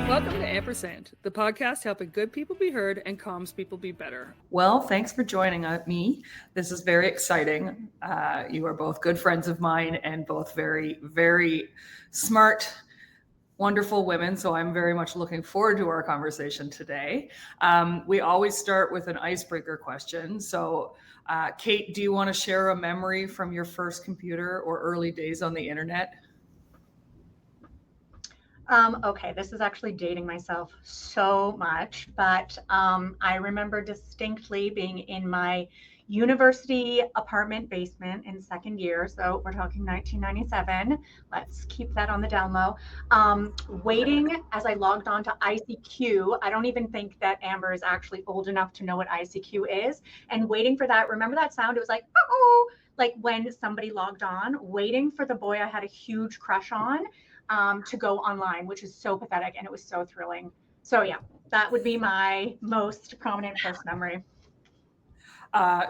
Welcome to Ampersand, the podcast helping good people be heard and comms people be better. Well, thanks for joining me. This is very exciting. You are both good friends of mine and both very, very smart, wonderful women. So I'm very much looking forward to our conversation today. We always start with an icebreaker question. So, Kate, do you want to share a memory from your first computer or early days on the internet? Okay, this is actually dating myself so much, but I remember distinctly being in my university apartment basement in second year. So we're talking 1997. Let's keep that on the down low. Waiting as I logged on to ICQ. I don't even think that Amber is actually old enough to know what ICQ is. And waiting for that, remember that sound? It was like, oh, like when somebody logged on, waiting for the boy I had a huge crush on to go online, which is so pathetic, and it was so thrilling. So yeah, that would be my most prominent first memory.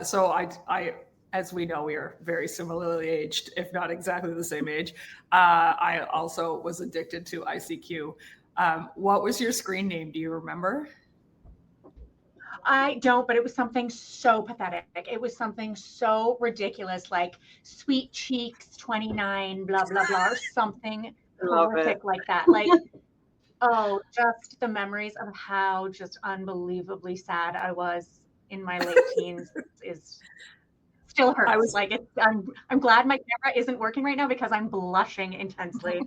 So I, as we know, we are very similarly aged, if not exactly the same age. I also was addicted to ICQ. What was your screen name? Do you remember? I don't, but it was something so pathetic. It was something so ridiculous, like Sweet Cheeks 29, blah, blah, blah, or something horrific like that. Like, oh, just the memories of how just unbelievably sad I was in my late teens is still hurts. I'm glad my camera isn't working right now because I'm blushing intensely.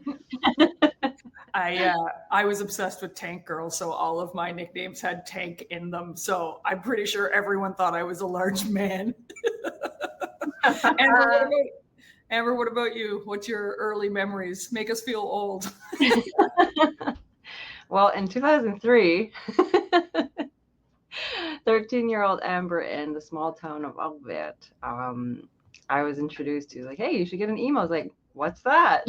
I was obsessed with Tank Girl, so all of my nicknames had tank in them. So I'm pretty sure everyone thought I was a large man. Amber, what about you? What's your early memories? Make us feel old. Well, in 2003, 13-year-old Amber in the small town of Qulliit, I was introduced to like, hey, you should get an email. I was like, what's that?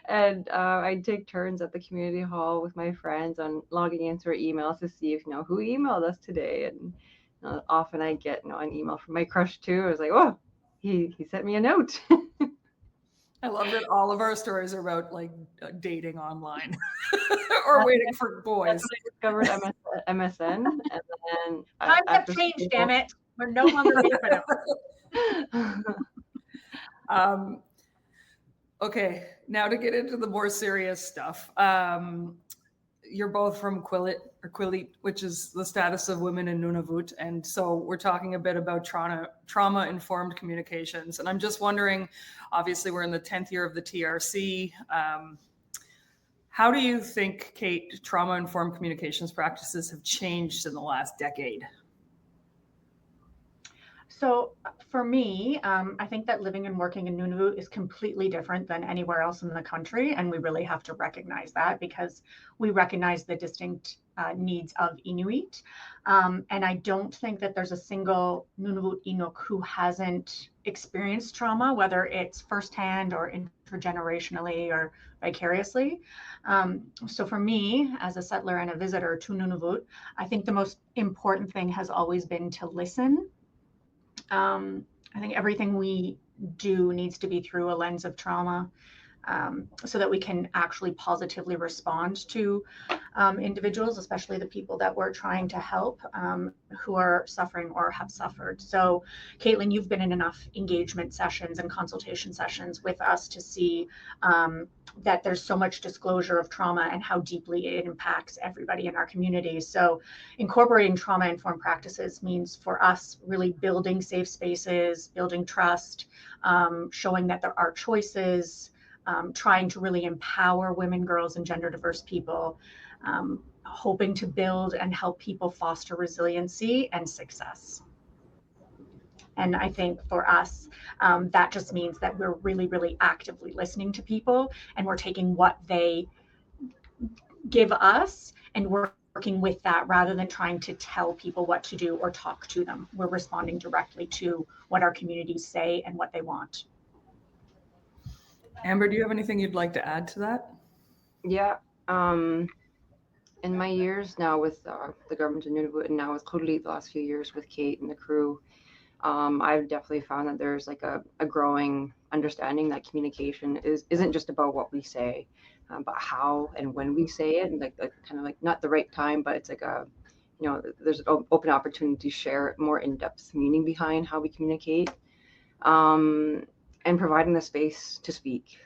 And I'd take turns at the community hall with my friends on logging into our emails to see if who emailed us today. And often I get an email from my crush too. I was like, oh, he sent me a note. I love that all of our stories are about like dating online or waiting for boys. I discovered MSN, and then times have changed. Damn it, we're no longer waiting for them. Okay, now to get into the more serious stuff. You're both from Qulliit, which is the status of women in Nunavut. And so we're talking a bit about trauma-informed communications. And I'm just wondering, obviously we're in the 10th year of the TRC. How do you think, Kate, trauma-informed communications practices have changed in the last decade? So for me, I think that living and working in Nunavut is completely different than anywhere else in the country. And we really have to recognize that because we recognize the distinct needs of Inuit. And I don't think that there's a single Nunavut Inuk who hasn't experienced trauma, whether it's firsthand or intergenerationally or vicariously. So for me, as a settler and a visitor to Nunavut, I think the most important thing has always been to listen. I think everything we do needs to be through a lens of trauma, so that we can actually positively respond to individuals, especially the people that we're trying to help, who are suffering or have suffered. So, Caitlin, you've been in enough engagement sessions and consultation sessions with us to see that there's so much disclosure of trauma and how deeply it impacts everybody in our community. So incorporating trauma-informed practices means for us really building safe spaces, building trust, showing that there are choices, trying to really empower women, girls, and gender diverse people, hoping to build and help people foster resiliency and success. And I think for us, that just means that we're really, really actively listening to people, and we're taking what they give us and we're working with that rather than trying to tell people what to do or talk to them. We're responding directly to what our communities say and what they want. Amber, do you have anything you'd like to add to that? Yeah. In my years now with the government of Nunavut and now with Qulliit, the last few years with Kate and the crew, I've definitely found that there's like a growing understanding that communication isn't just about what we say, but how and when we say it, and like kind of like not the right time, but it's like a, there's an open opportunity to share more in-depth meaning behind how we communicate, and providing the space to speak.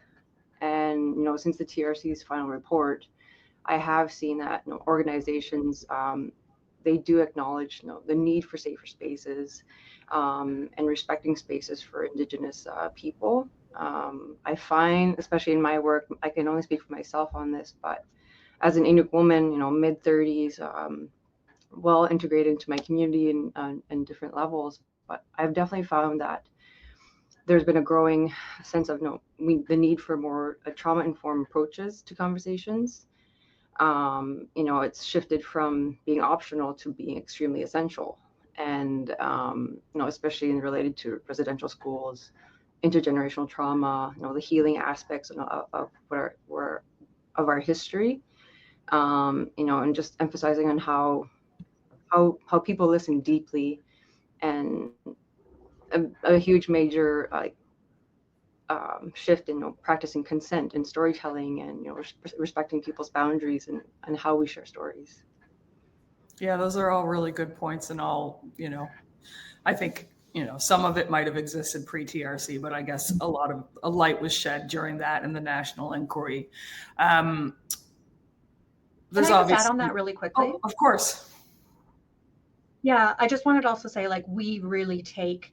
And since the TRC's final report, I have seen that organizations, they do acknowledge the need for safer spaces, and respecting spaces for Indigenous people. I find, especially in my work, I can only speak for myself on this, but as an Inuit woman, mid 30s, well integrated into my community in different levels, but I've definitely found that there's been a growing sense of the need for more trauma-informed approaches to conversations. It's shifted from being optional to being extremely essential, and especially related to residential schools, intergenerational trauma, the healing aspects of our history, and just emphasizing on how people listen deeply, and a huge major shift in practicing consent and storytelling, and respecting people's boundaries and how we share stories. Yeah, those are all really good points, and all, I think, some of it might have existed pre-TRC, but I guess a light was shed during that in the national inquiry. Can I just add on that really quickly? Oh, of course. Yeah, I just wanted to also say, like, we really take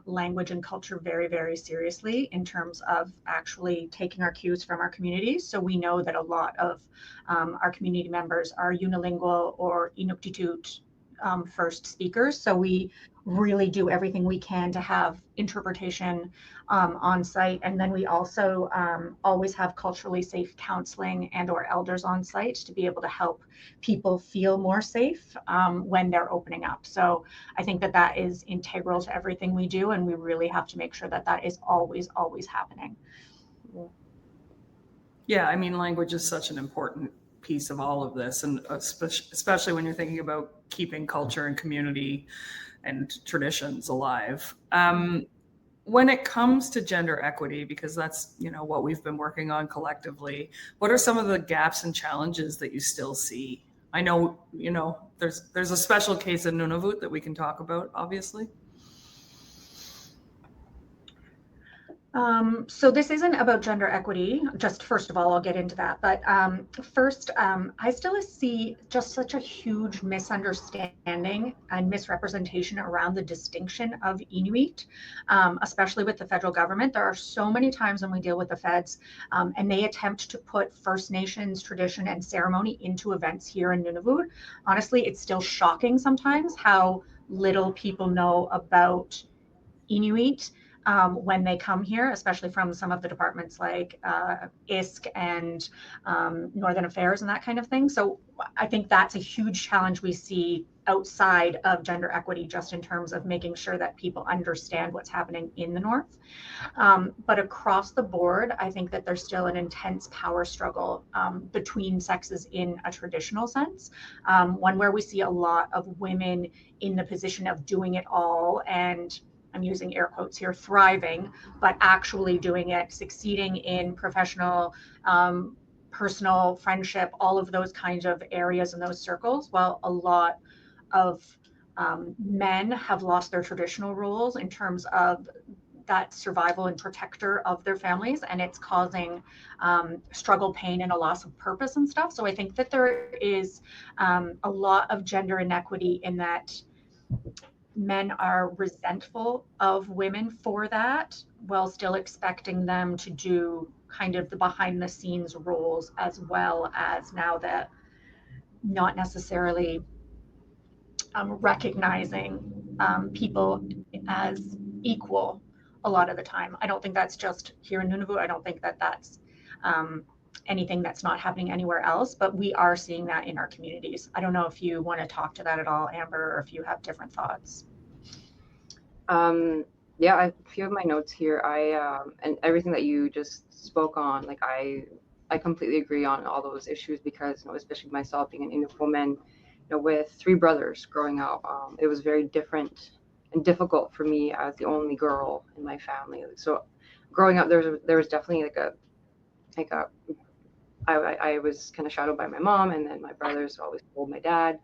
language and culture very, very seriously in terms of actually taking our cues from our communities. So we know that a lot of our community members are unilingual or Inuktitut first speakers. So we really do everything we can to have interpretation on site. And then we also always have culturally safe counseling and or elders on site to be able to help people feel more safe when they're opening up. So I think that is integral to everything we do, and we really have to make sure that is always, always happening. Yeah, I mean, language is such an important piece of all of this, and especially when you're thinking about keeping culture and community and traditions alive. When it comes to gender equity, because that's what we've been working on collectively, what are some of the gaps and challenges that you still see? I know there's a special case in Nunavut that we can talk about, obviously. So this isn't about gender equity. Just first of all, I'll get into that. But first, I still see just such a huge misunderstanding and misrepresentation around the distinction of Inuit, especially with the federal government. There are so many times when we deal with the feds and they attempt to put First Nations tradition and ceremony into events here in Nunavut. Honestly, it's still shocking sometimes how little people know about Inuit when they come here, especially from some of the departments like ISK and Northern Affairs and that kind of thing. So I think that's a huge challenge we see outside of gender equity, just in terms of making sure that people understand what's happening in the North. But across the board, I think that there's still an intense power struggle between sexes in a traditional sense, one where we see a lot of women in the position of doing it all, and I'm using air quotes here, thriving, but actually doing it, succeeding in professional, personal, friendship, all of those kinds of areas and those circles, while a lot of men have lost their traditional roles in terms of that survival and protector of their families, and it's causing struggle, pain, and a loss of purpose and stuff. So I think that there is a lot of gender inequity in that men are resentful of women for that, while still expecting them to do kind of the behind the scenes roles, as well as now that not necessarily recognizing people as equal a lot of the time. I don't think that's just here in Nunavut. I don't think that that's anything that's not happening anywhere else, but we are seeing that in our communities. I don't know if you want to talk to that at all, Amber, or if you have different thoughts. Yeah, a few of my notes here, and everything that you just spoke on, like I completely agree on all those issues, because especially myself being an Inuit woman, with 3 brothers growing up, it was very different and difficult for me as the only girl in my family. So growing up, there was definitely I was kind of shadowed by my mom, and then my brothers always told my dad.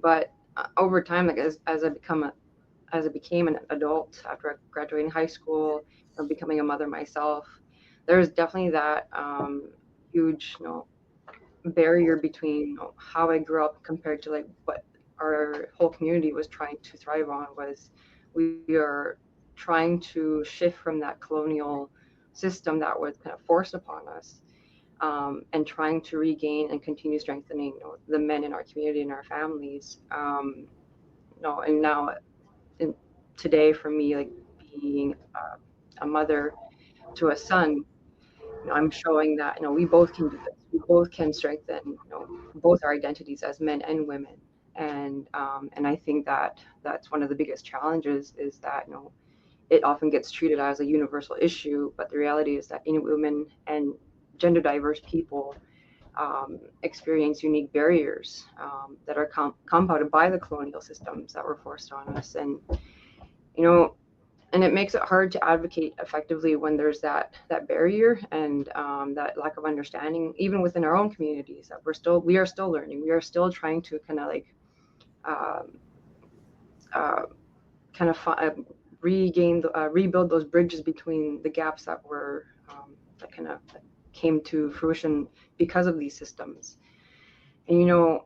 But over time, like as I became an adult after graduating high school and becoming a mother myself, there's definitely that huge, barrier between, how I grew up compared to like what our whole community was trying to thrive on. Was we are trying to shift from that colonial system that was kind of forced upon us, and trying to regain and continue strengthening, the men in our community and our families. And now, in, today for me, like being a mother to a son, I'm showing that we both can do this. We both can strengthen both our identities as men and women. And I think that that's one of the biggest challenges, is that it often gets treated as a universal issue, but the reality is that Inuit women and gender diverse people experience unique barriers that are compounded by the colonial systems that were forced on us. And it makes it hard to advocate effectively when there's that barrier, and that lack of understanding, even within our own communities, that we are still learning. We are still trying to kind of like rebuild those bridges between the gaps that were that kind of came to fruition because of these systems. And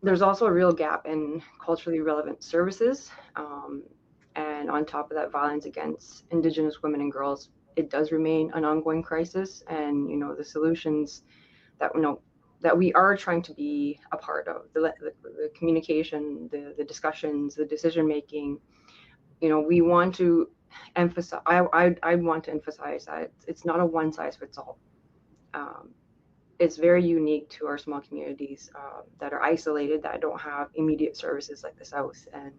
there's also a real gap in culturally relevant services. And on top of that, violence against Indigenous women and girls, it does remain an ongoing crisis. And the solutions that that we are trying to be a part of, the communication, the discussions, the decision making. We want to emphasize. I want to emphasize that it's not a one size fits all. It's very unique to our small communities that are isolated, that don't have immediate services like the South. And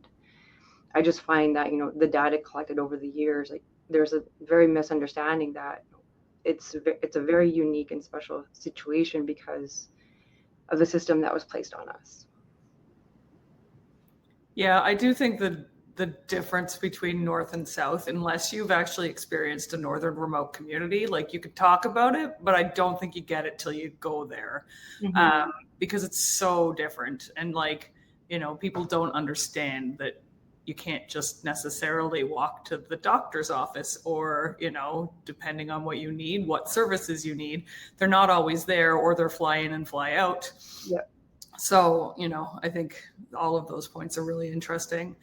I just find that the data collected over the years, like there's a very misunderstanding that it's a very unique and special situation because of the system that was placed on us. Yeah, I do think that the difference between North and South, unless you've actually experienced a northern remote community, like you could talk about it, but I don't think you get it till you go there. Because it's so different. And people don't understand that you can't just necessarily walk to the doctor's office, or depending on what you need, what services you need, they're not always there, or they're fly in and fly out. Yeah. So I think all of those points are really interesting.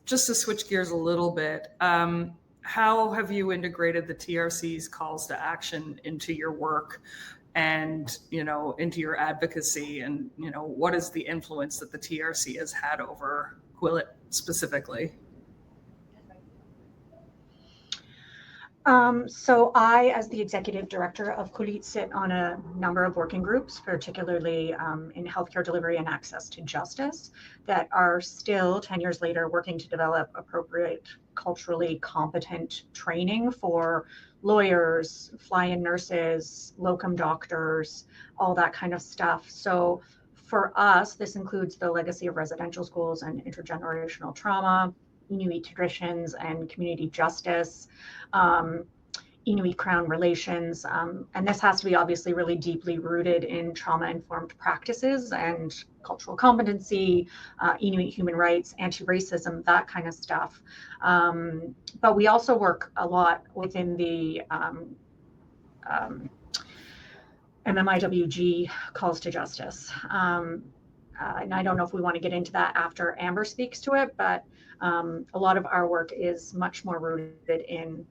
Just to switch gears a little bit, how have you integrated the TRC's calls to action into your work and into your advocacy, and what is the influence that the TRC has had over Qulliit specifically? So I, as the executive director of Qulliit, sit on a number of working groups, particularly in healthcare delivery and access to justice, that are still 10 years later working to develop appropriate culturally competent training for lawyers, fly-in nurses, locum doctors, all that kind of stuff. So for us, this includes the legacy of residential schools and intergenerational trauma, Inuit traditions and community justice, Inuit Crown relations. And this has to be obviously really deeply rooted in trauma-informed practices and cultural competency, Inuit human rights, anti-racism, that kind of stuff. But we also work a lot within the MMIWG calls to justice. And I don't know if we want to get into that after Amber speaks to it, but a lot of our work is much more rooted in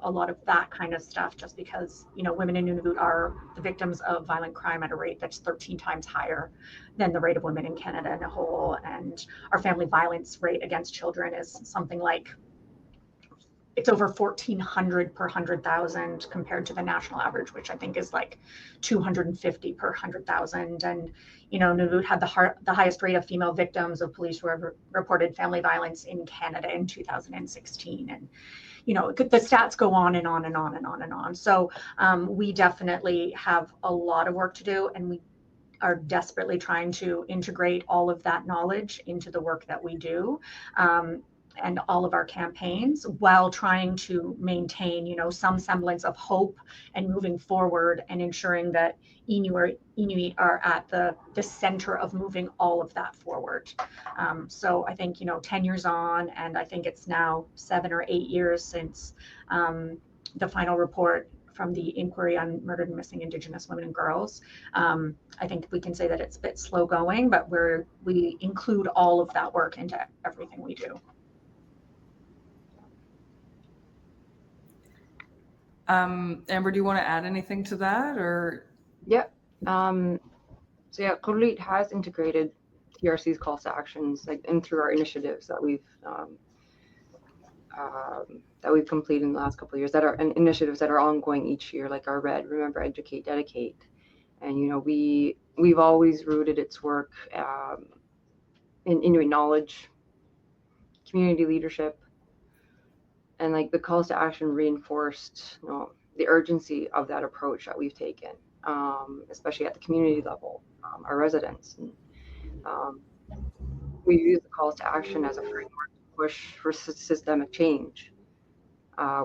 a lot of that kind of stuff, just because, women in Nunavut are the victims of violent crime at a rate that's 13 times higher than the rate of women in Canada in a whole. And our family violence rate against children is something like, it's over 1,400 per 100,000 compared to the national average, which I think is like 250 per 100,000. And, Nunavut had the highest rate of female victims of police reported family violence in Canada in 2016. And, the stats go on and on and on and on and on. So we definitely have a lot of work to do, and we are desperately trying to integrate all of that knowledge into the work that we do. and all of our campaigns, while trying to maintain, you know, some semblance of hope and moving forward and ensuring that Inuit are at the center of moving all of that forward. So I think, you know, 10 years on, and I think it's now 7 or 8 years since the final report from the inquiry on murdered and missing Indigenous women and girls. I think we can say that it's a bit slow going, but we include all of that work into everything we do. Amber, do you want to add anything to that, or? Yeah. So yeah, Qulliit has integrated TRC's calls to actions, like, and through our initiatives that we've completed in the last couple of years, that are initiatives that are ongoing each year, like our RED, Remember, Educate, Dedicate. And, you know, we've always rooted its work in Inuit knowledge, community leadership, and like the calls to action reinforced, you know, the urgency of that approach that we've taken, especially at the community level, our residents. And we use the calls to action as a framework to push for systemic change,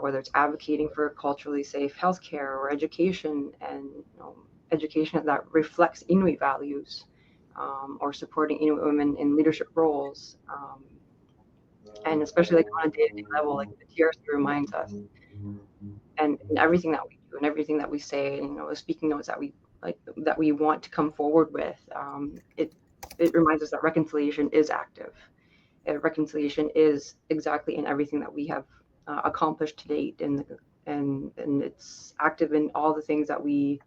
whether it's advocating for culturally safe healthcare or education, and, you know, education that reflects Inuit values, or supporting Inuit women in leadership roles, and especially like on a day-to-day level, like the TRC reminds us, and everything that we do and everything that we say, and, you know, the speaking notes that we want to come forward with, it reminds us that reconciliation is active. Reconciliation is exactly in everything that we have accomplished to date, and it's active in all the things that we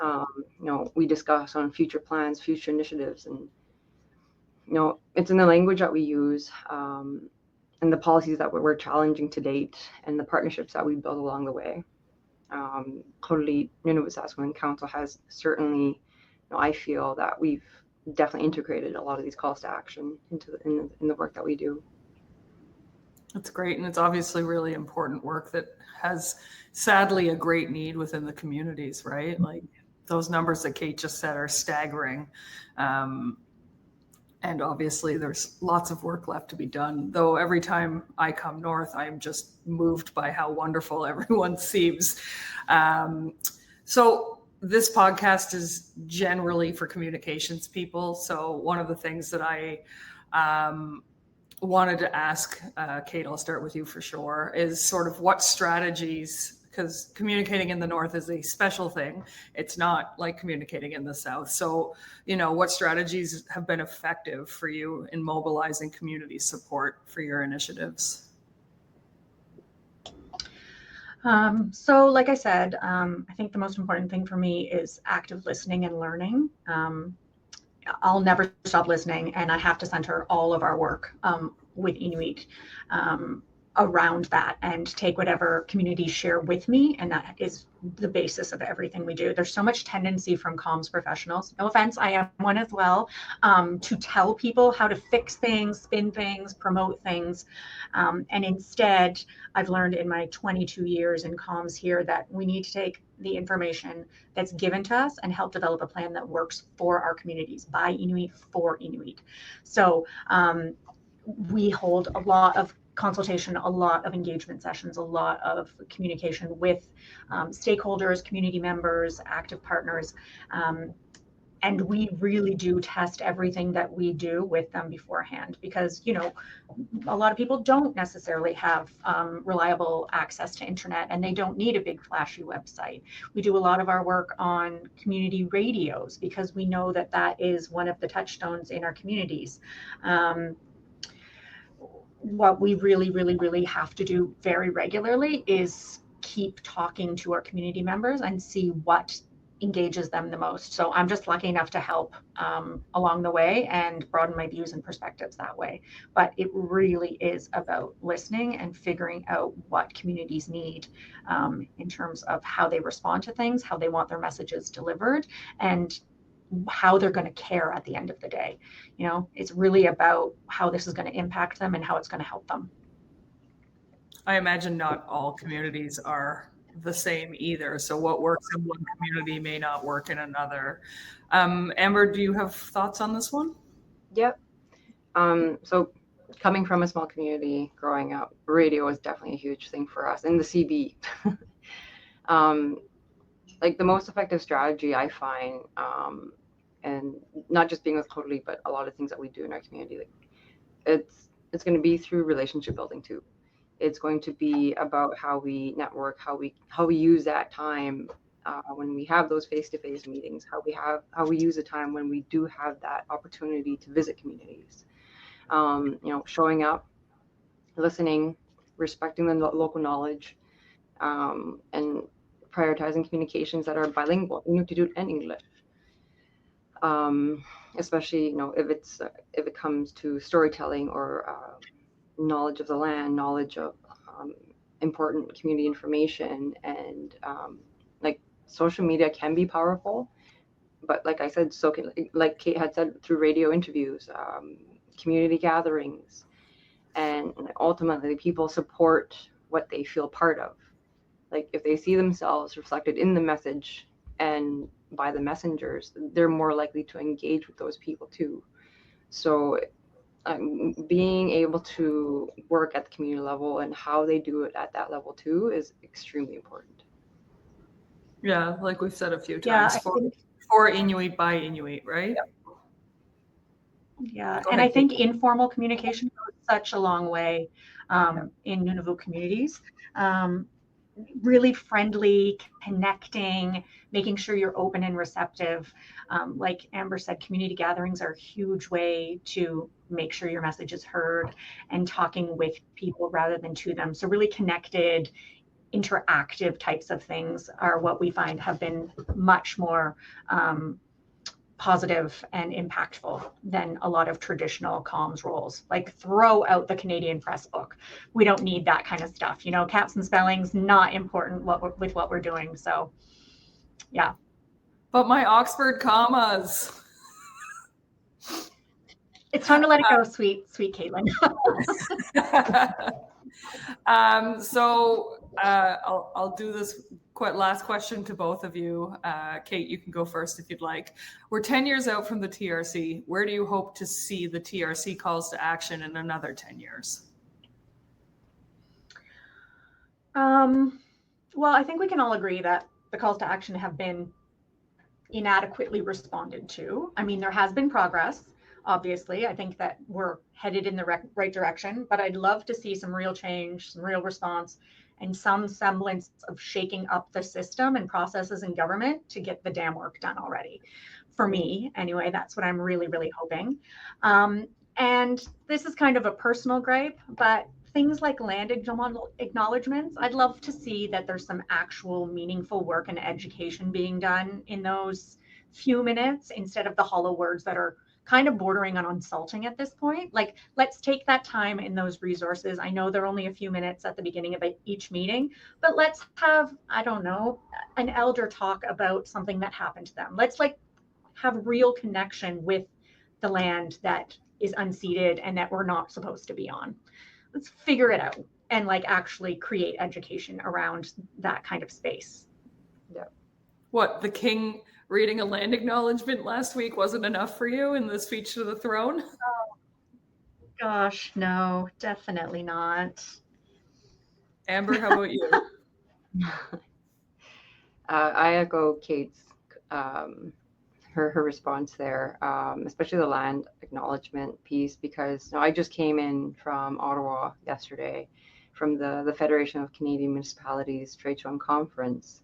you know, we discuss on future plans, future initiatives. And, you know, it's in the language that we use, and the policies that we're challenging to date, and the partnerships that we build along the way. Qulliit Nunavut Saskatchewan Council has certainly, you know, I feel that we've definitely integrated a lot of these calls to action in the work that we do. That's great, and it's obviously really important work that has sadly a great need within the communities, right? Like, those numbers that Cate just said are staggering. And obviously there's lots of work left to be done, though every time I come north, I'm just moved by how wonderful everyone seems. So this podcast is generally for communications people. So one of the things that I wanted to ask, Cate, I'll start with you for sure, is sort of what strategies, because communicating in the North is a special thing. It's not like communicating in the South. So, you know, what strategies have been effective for you in mobilizing community support for your initiatives? So like I said, I think the most important thing for me is active listening and learning. I'll never stop listening, and I have to center all of our work with Inuit around that, and take whatever communities share with me, and that is the basis of everything we do. There's so much tendency from comms professionals, no offense, I am one as well, to tell people how to fix things, spin things, promote things, and instead I've learned in my 22 years in comms here that we need to take the information that's given to us and help develop a plan that works for our communities, by Inuit, for Inuit. So we hold a lot of consultation, a lot of engagement sessions, a lot of communication with stakeholders, community members, active partners. And we really do test everything that we do with them beforehand, because, you know, a lot of people don't necessarily have reliable access to internet, and they don't need a big flashy website. We do a lot of our work on community radios, because we know that that is one of the touchstones in our communities. What we really have to do very regularly is keep talking to our community members and see what engages them the most. So I'm just lucky enough to help along the way and broaden my views and perspectives that way. But it really is about listening and figuring out what communities need in terms of how they respond to things, how they want their messages delivered, and how they're going to care at the end of the day. You know, it's really about how this is going to impact them and how it's going to help them. I imagine not all communities are the same either. So what works in one community may not work in another. Amber, do you have thoughts on this one? Yep. So coming from a small community growing up, radio is definitely a huge thing for us in the CB. Like the most effective strategy I find, and not just being with Qulliit, but a lot of things that we do in our community, like it's going to be through relationship building too. It's going to be about how we network, how we use that time when we have those face-to-face meetings, how we use the time when we do have that opportunity to visit communities. Showing up, listening, respecting the local knowledge, and prioritizing communications that are bilingual, Inuktitut and English. Especially, if it comes to storytelling or knowledge of the land, knowledge of important community information, and like social media can be powerful, but like I said, so can, like Kate had said, through radio interviews, community gatherings, and ultimately people support what they feel part of. Like if they see themselves reflected in the message and by the messengers, they're more likely to engage with those people too. So being able to work at the community level and how they do it at that level too is extremely important. Yeah, like we've said a few Yeah, times, for Inuit by Inuit, right? Yeah, Go and ahead, I think Kate. informal communication goes such a long way in Nunavut communities. Really friendly, connecting, making sure you're open and receptive. Like Amber said, community gatherings are a huge way to make sure your message is heard, and talking with people rather than to them. So really connected, interactive types of things are what we find have been much more positive and impactful than a lot of traditional comms roles. Like throw out the Canadian press book. We don't need that kind of stuff. Caps and spellings, not important with what we're doing. So yeah. But my Oxford commas. It's time to let it go, sweet Caitlin. I'll do this last question to both of you. Kate, you can go first if you'd like. We're 10 years out from the TRC. Where do you hope to see the TRC calls to action in another 10 years? Well, I think we can all agree that the calls to action have been inadequately responded to. I mean, there has been progress. Obviously, I think that we're headed in the right direction, but I'd love to see some real change, some real response, and some semblance of shaking up the system and processes in government to get the damn work done already. For me, anyway, that's what I'm really, really hoping. And this is kind of a personal gripe, but things like land acknowledgements, I'd love to see that there's some actual meaningful work and education being done in those few minutes instead of the hollow words that are kind of bordering on insulting at this point. Like, let's take that time in those resources. I know they're only a few minutes at the beginning of each meeting, but let's have, I don't know, an elder talk about something that happened to them. Let's have real connection with the land that is unceded and that we're not supposed to be on. Let's figure it out and actually create education around that kind of space. Yeah. What, the king reading a land acknowledgement last week wasn't enough for you in the speech to the throne? Oh, gosh, no, definitely not. Amber, how about you? I echo Kate's her response there, especially the land acknowledgement piece, because I just came in from Ottawa yesterday from the Federation of Canadian Municipalities Trade Show and Conference.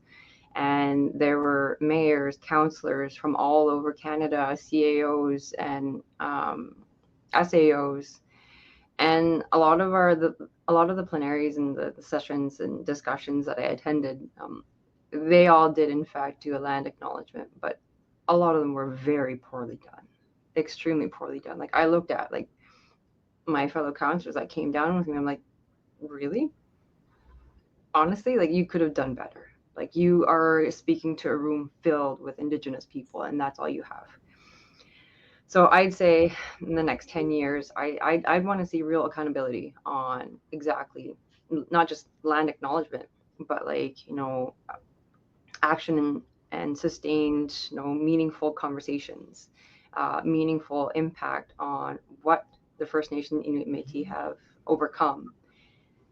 And there were mayors, councillors from all over Canada, CAOs and SAOs, and a lot of the plenaries and the sessions and discussions that I attended, they all did in fact do a land acknowledgement, but a lot of them were very poorly done, extremely poorly done. Like I looked at my fellow councillors that came down with me, I'm like, really? Honestly, you could have done better. You are speaking to a room filled with Indigenous people, and that's all you have. So I'd say in the next 10 years, I'd want to see real accountability on exactly, not just land acknowledgement, but action and sustained, meaningful conversations, meaningful impact on what the First Nation Inuit Métis have overcome.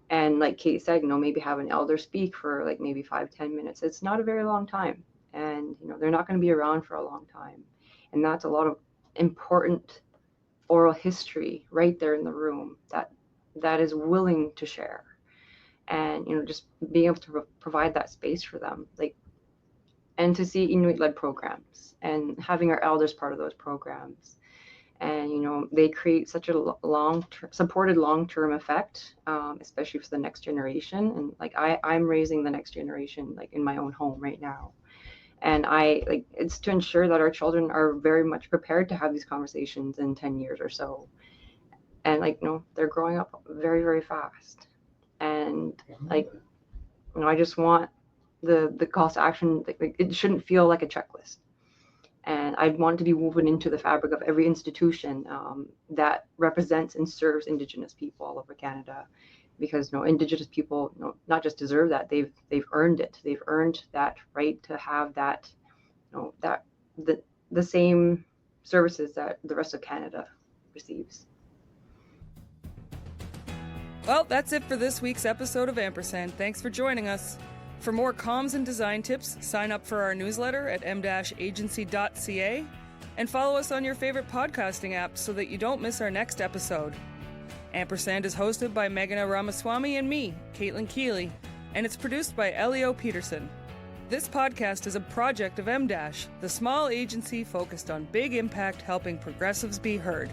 And like Kate said, maybe have an elder speak for like maybe 5-10 minutes. It's not a very long time. And, they're not going to be around for a long time. And that's a lot of important oral history right there in the room that is willing to share. And, just being able to provide that space for them, and to see Inuit-led programs and having our elders part of those programs. And, they create such a supported long-term effect, especially for the next generation. And I'm raising the next generation, in my own home right now. And it's to ensure that our children are very much prepared to have these conversations in 10 years or so. And they're growing up very, very fast. And I just want the call to action, it shouldn't feel like a checklist. And I want it to be woven into the fabric of every institution that represents and serves Indigenous people all over Canada. Because Indigenous people not just deserve that, they've earned it. They've earned that right to have that, the same services that the rest of Canada receives. Well, that's it for this week's episode of Ampersand. Thanks for joining us. For more comms and design tips, sign up for our newsletter at m-agency.ca and follow us on your favorite podcasting app so that you don't miss our next episode. Ampersand is hosted by Meghana Ramaswamy and me, Caitlin Keeley, and it's produced by Elio Peterson. This podcast is a project of M-, the small agency focused on big impact helping progressives be heard.